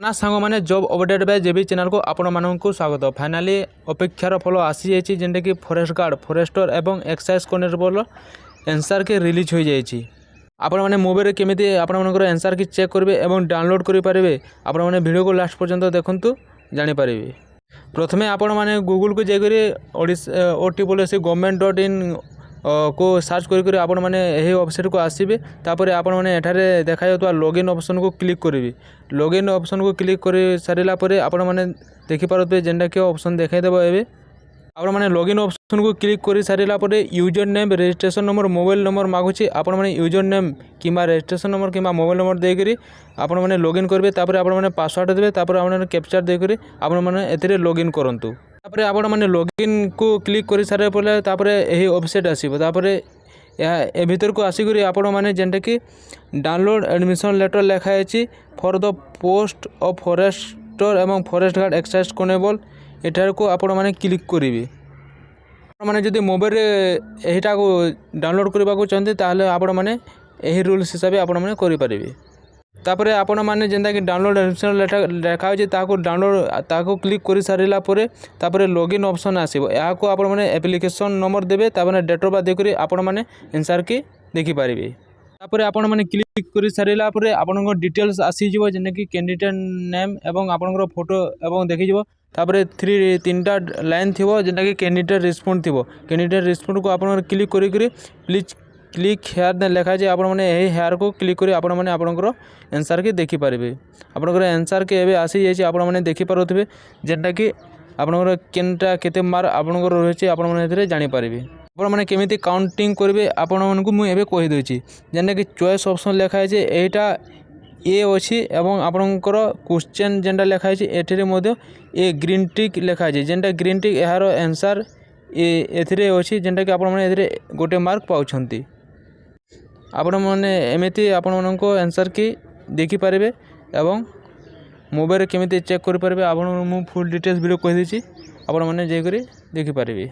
ना सांग मैंने job update by JB channel को आपण मानक स्वागत। फाइनाली अपेक्षार फल आसी जाइए जेनटा कि फॉरेस्ट गार्ड फॉरेस्टर एवं एक्साइज कॉन्स्टेबल आंसर के रिलीज हो जाइए। आपण मैंने मोबाइल केमी आपर आंसर की चेक करेंगे और डाउनलोड करेंगे। आपण मैंने वीडियो को लास्ट पर्यंत देखूँ जानीपारे। प्रथमे आपण मैंने गूगल को जाकर ओटी पॉलिसी गवर्नमेंट.in को सर्च करी आपण मैंने यही वेबसाइट को आसबे। तापर आपण मैंने एठारे देखा जाता लॉगिन ऑप्शन को क्लिक करेंगे। लॉगिन ऑप्शन को क्लिक कर सारा पर आपण मैंने देखिपारे जेनटा कि ऑप्शन देखाईदेव। एवं आपण मैंने लॉगिन ऑप्शन को क्लिक कर सारा पर user name registration number mobile number मागुची। आपण मैंने यूजर नेम कि रजिस्ट्रेशन नंबर कि मोबाइल नंबर देकर आपण मैंने लॉगिन करेंगे। तापर आपण मैंने पासवर्ड देवे। तापर आपण मैंने कैप्चर देकर आपण मैंने एथिरे लॉगिन करंतु। तापर आपण मैंने लॉगिन को क्लिक कर सारा पर तापर यही वेबसाइट आसीबो। तापर ए भीतर को आसिक आपण मैंने जेनटा कि डाउनलोड एडमिशन लेटर लिखाई for the post of forester एवं फॉरेस्ट गार्ड एक्साइज कॉन्स्टेबल एठार को आपण मैंने क्लिक करेंगे। मैंने जब मोबाइल यहीटा को डाउनलोड करने को चाहते ताहले आपण मैंने यही रूल्स हिसाब से आपण मैंने करेंगे। तापर आपण मैंने जेनता कि डाउनलोड एडमिशन लेटर लिखा हो डाउनलोड ताको क्लिक कर सारा पर लॉगिन ऑप्शन आसो। या आपण मैंने एप्लिकेशन नंबर देवे। तापर डेट ऑफ बर्थ देकर आपण मैंने आंसर की देखिपारे। तापर आपण मैंने क्लिक कर सारा पर आपण डिटेल्स आसीज जेने कि कैंडिडेट नेम एवं आपण फोटो एवं देखीज। तापर तीनटा लाइन थी जेनटा कि कैंडिडेट रिस्पॉन्ड थी। कैंडिडेट रिस्पॉन्ड को आपण क्लिक करी प्लीज क्लिक हेयर लिखा है। आपण मैंने यही हेयर को क्लिक कर आपण मैंने आपणकर आंसर की देखिपारे। आपणकर आंसर के एवं आसी जाइए आपण मैंने देखिपारे जेनटा कि आपणकर केनटा केते मार्क आपणकर रही आपण मैंने जानीपारे। आपण मैंने केमिति काउंटिंग करेंगे आपण मानक मुझे कहीदे जेनटा कि चॉइस ऑप्शन लिखाई है यहीटा ए अच्छी एवं आपणकर क्वेश्चन जेनटा लिखाई है ए ग्रीन टिक लिखाई जेनटा ग्रीन टिक यार आंसर एथिरे अच्छी जेनटा कि आपण मैंने गोटे मार्क पाउछंती। आपण मैंने एमती आपण मानक आंसर की देखिपारे एवं मोबाइल केमिति चेक करेंगे। आपन फुल डिटेल्स वीडियो कहीदे आपण मैंने जाकर देखिपारे।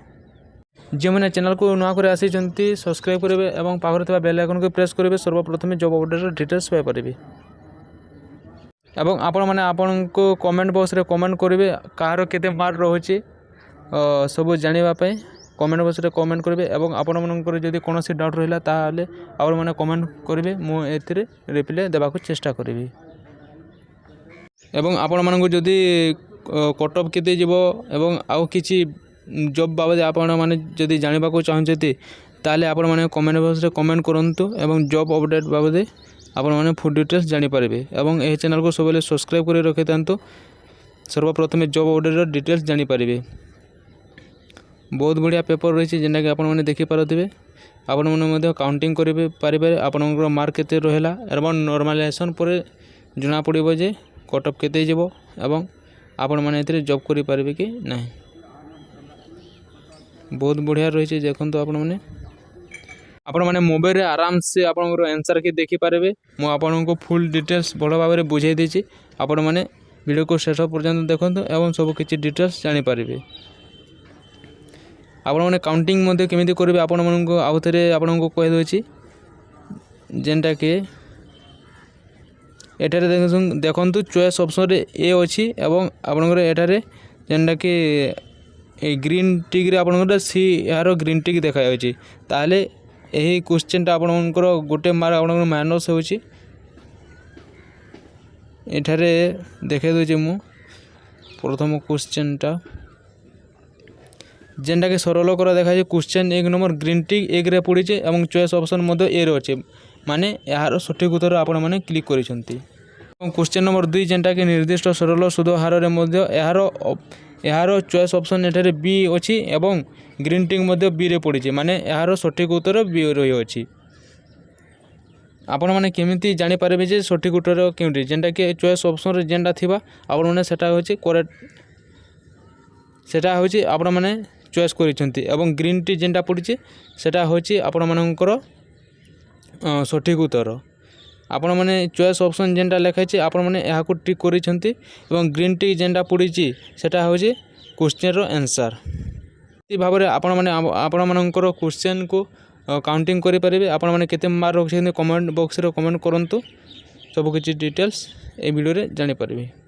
जो मैंने चैनल को नुआ कर आसी सब्सक्राइब करेंगे और पाखर बेल आइकन को प्रेस करेंगे। सर्वप्रथम जॉब अपडेट डिटेल्स पाइपारे। एवं आपण मैंने आपण को कमेंट बॉक्स रे कमेंट करेंगे कहार केते मार्क रोचे सब जानापी कमेंट बॉक्स रे कमेंट करेंगे। और आपण मनकर जदि कौन डाउट रहा ताले आपण मैंने कमेंट करेंगे मुझे रिप्लाई देवाक चेष्टा करी। एवं आपण मानक जदि कट ऑफ केते जीवो एवं आउ किछि जॉब बाबद आपण माने जदि जानिबाको चाहते ताले आपण माने कमेंट बॉक्स रे कमेंट करंतु एवं जॉब अपडेट बाबद आपण माने फुल डिटेल्स जानीपारे। एवं यह चैनल को सब सब्सक्राइब कर रखि था सर्वप्रथम जॉब अपडेट डिटेल्स जानीपारे। बहुत बढ़िया पेपर रही जेनटा कि आपण मैंने देखिपारे। आपण मैंने काउंटिंग करेंगे आपणकर मार्क केते रहा एवं नॉर्मलाइजेशन पर जना पड़ो जे कट ऑफ केते जीवो एवं आपण मैंने जॉब करेंगे कि नहीं। बहुत बढ़िया रही देखो आपण मैंने मोबाइल आराम से आपणकर आंसर के देखिपारे। मु आपको फुल डिटेल्स बड़ भाव में बुझाई देछि। आपण मैंने वीडियो को शेष पर्यंत देखो एवं सब किछि डिटेल्स जानीपारे। आपण मैंने काउंटिंग मध्य केमिति करेंगे आपण मानक आउ थे आपको कहीदे जेनटा कि एठारे देखु चॉइस ऑप्शन रे ए अच्छी एवं आपणकर एठारे जेनटा कि ग्रीन टिक रे आपणकर सी यार ग्रीन टिक देखा ताले यही क्वेश्चन आपणकर गोटे मार्क आपणकर माइनस होची। एठारे देखा दूचे मु प्रथम क्वेश्चन टा जेनटा कि सरल कर देखा क्वेश्चन 1 नंबर ग्रीन टिक 1 रे पड़ी और चॉइस ऑप्शन मध्य ए रे माने यार सठिक उत्तर आपण मैंने क्लिक करिसेंती। क्वेश्चन नंबर 2 जेनटा कि निर्दिष्ट सरल सुध हार रे मध्य यार चॉइस ऑप्शन एठारे बी अच्छी एवं ग्रीन टिक मध्य बी रे पड़ी माने यार सठिक उत्तर बी रही अच्छी। आपण मैंने केमिति जानी पारे जे सठिक उत्तर केउंटी जेनटा कि चॉइस ऑप्शन रे जेनटा थिबा आपण मैंने सेटा होची करेक्ट सेटा होची आपण मैंने चॉइस करिसेंती एवं ग्रीन टी जेनटा पड़ी सेटा होची आपण मानकर सठिक उत्तर। आपण मैंने चॉइस ऑप्शन जेनटा लिखाई आपण मैंने यहाँ को टिक करिसेंती एवं ग्रीन टी जेनटा पड़ी सेटा होची क्वेश्चन रो आंसर। ई भाव में आपण मैंने आपण मानकर क्वेश्चन को काउंटिंग करि परिबे। आपण मैंने केते मार्क रखिसेंती कमेंट बॉक्स रे कमेंट करंतु सब किछि डिटेल्स ए वीडियो रे जानि परिबे।